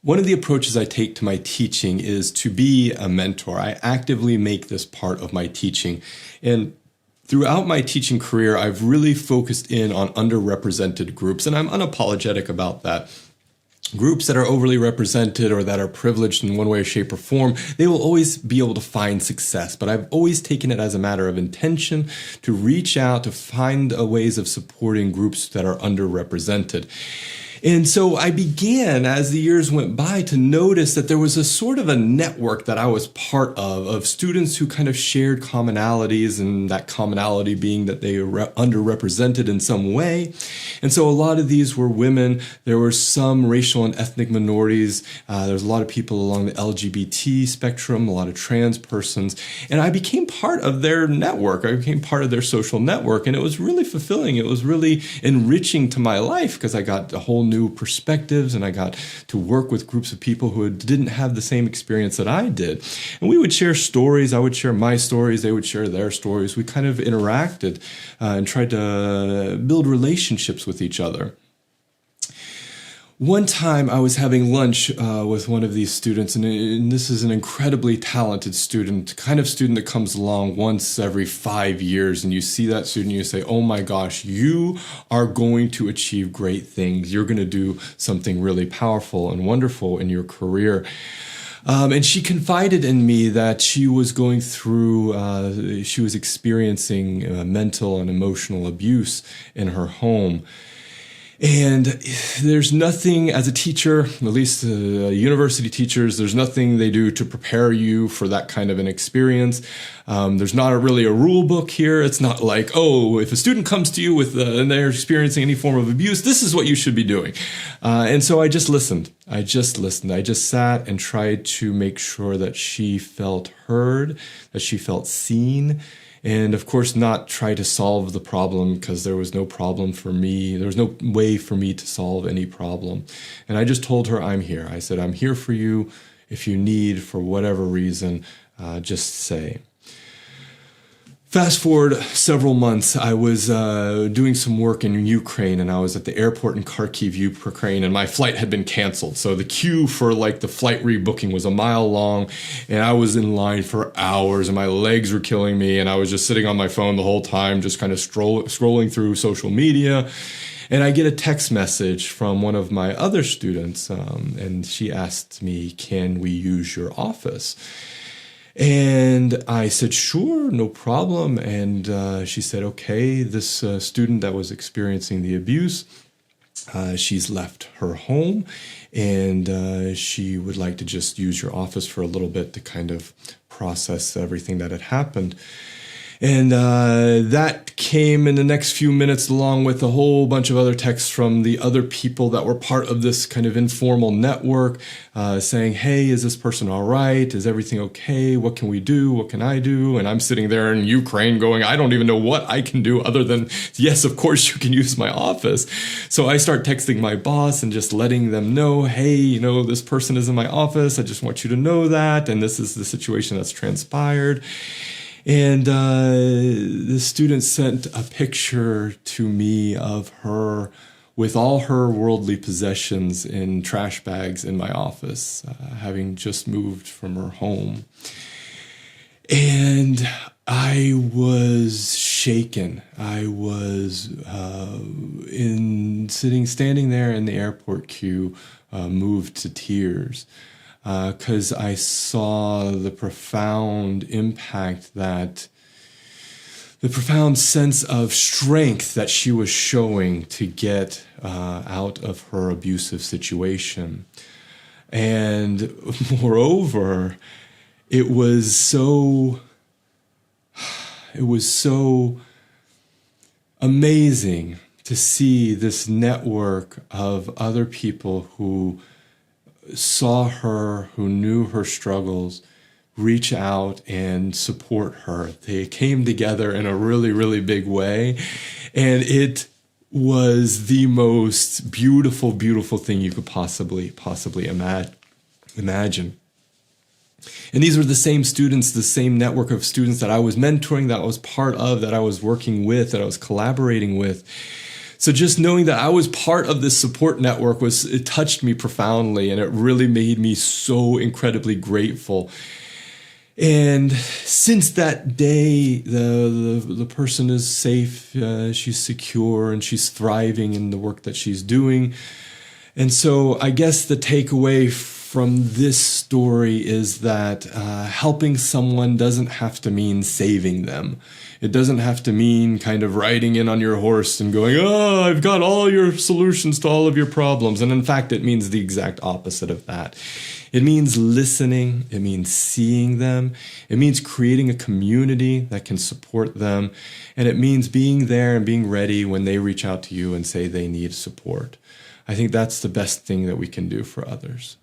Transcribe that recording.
One of the approaches I take to my teaching is to be a mentor. I actively make this part of my teaching. And throughout my teaching career, I've really focused in on underrepresented groups, and I'm unapologetic about that. Groups that are overly represented or that are privileged in one way, shape, or form, they will always be able to find success. But I've always taken it as a matter of intention to reach out to find ways of supporting groups that are underrepresented. And so I began, as the years went by, to notice that there was a sort of a network that I was part of students who kind of shared commonalities, and that commonality being that they were underrepresented in some way. And so a lot of these were women. There were some racial and ethnic minorities. There was a lot of people along the LGBT spectrum, a lot of trans persons. And I became part of their network. I became part of their social network. And it was really fulfilling. It was really enriching to my life because I got a whole new perspectives, and I got to work with groups of people who didn't have the same experience that I did. And we would share stories. I would share my stories. They would share their stories. We kind of interacted and tried to build relationships with each other. One time I was having lunch with one of these students, and this is an incredibly talented student, kind of student that comes along once every 5 years, and you see that student and you say, oh my gosh, you are going to achieve great things. You're going to do something really powerful and wonderful in your career. And she confided in me that she was going through, she was experiencing mental and emotional abuse in her home. And there's nothing, as a teacher, at least university teachers, there's nothing they do to prepare you for that kind of an experience. There's not really a rule book here. It's not like, oh, if a student comes to you with and they're experiencing any form of abuse, this is what you should be doing. And so I just listened. I just sat and tried to make sure that she felt heard, that she felt seen. And of course, not try to solve the problem, because there was no problem for me. There was no way for me to solve any problem. And I just told her, I'm here. I said, I'm here for you. If you need, for whatever reason, just say. Fast forward several months, I was doing some work in Ukraine, and I was at the airport in Kharkiv, Ukraine, and my flight had been canceled. So the queue for like the flight rebooking was a mile long, and I was in line for hours, and my legs were killing me, and I was just sitting on my phone the whole time, just kind of scrolling through social media. And I get a text message from one of my other students, and she asked me, can we use your office? And I said, sure, no problem. And she said, okay, this student that was experiencing the abuse, she's left her home, and she would like to just use your office for a little bit to kind of process everything that had happened. And that came in the next few minutes, along with a whole bunch of other texts from the other people that were part of this kind of informal network, saying, hey, is this person all right? Is everything okay? What can we do? What can I do? And I'm sitting there in Ukraine going, I don't even know what I can do other than, yes, of course you can use my office. So I start texting my boss and just letting them know, hey, you know, this person is in my office. I just want you to know that. And this is the situation that's transpired. And the student sent a picture to me of her with all her worldly possessions in trash bags in my office, having just moved from her home. And I was shaken. I was standing there in the airport queue, moved to tears. Because I saw the profound impact the profound sense of strength that she was showing to get out of her abusive situation. And moreover, it was so amazing to see this network of other people who saw her, who knew her struggles, reach out and support her. They came together in a really, really big way. And it was the most beautiful, beautiful thing you could possibly imagine. And these were the same students, the same network of students that I was mentoring, that I was part of, that I was working with, that I was collaborating with. So just knowing that I was part of this support network it touched me profoundly, and it really made me so incredibly grateful. And since that day, the person is safe, she's secure, and she's thriving in the work that she's doing. And so I guess the takeaway from this story is that helping someone doesn't have to mean saving them. It doesn't have to mean kind of riding in on your horse and going, oh, I've got all your solutions to all of your problems. And in fact, it means the exact opposite of that. It means listening. It means seeing them. It means creating a community that can support them. And it means being there and being ready when they reach out to you and say they need support. I think that's the best thing that we can do for others.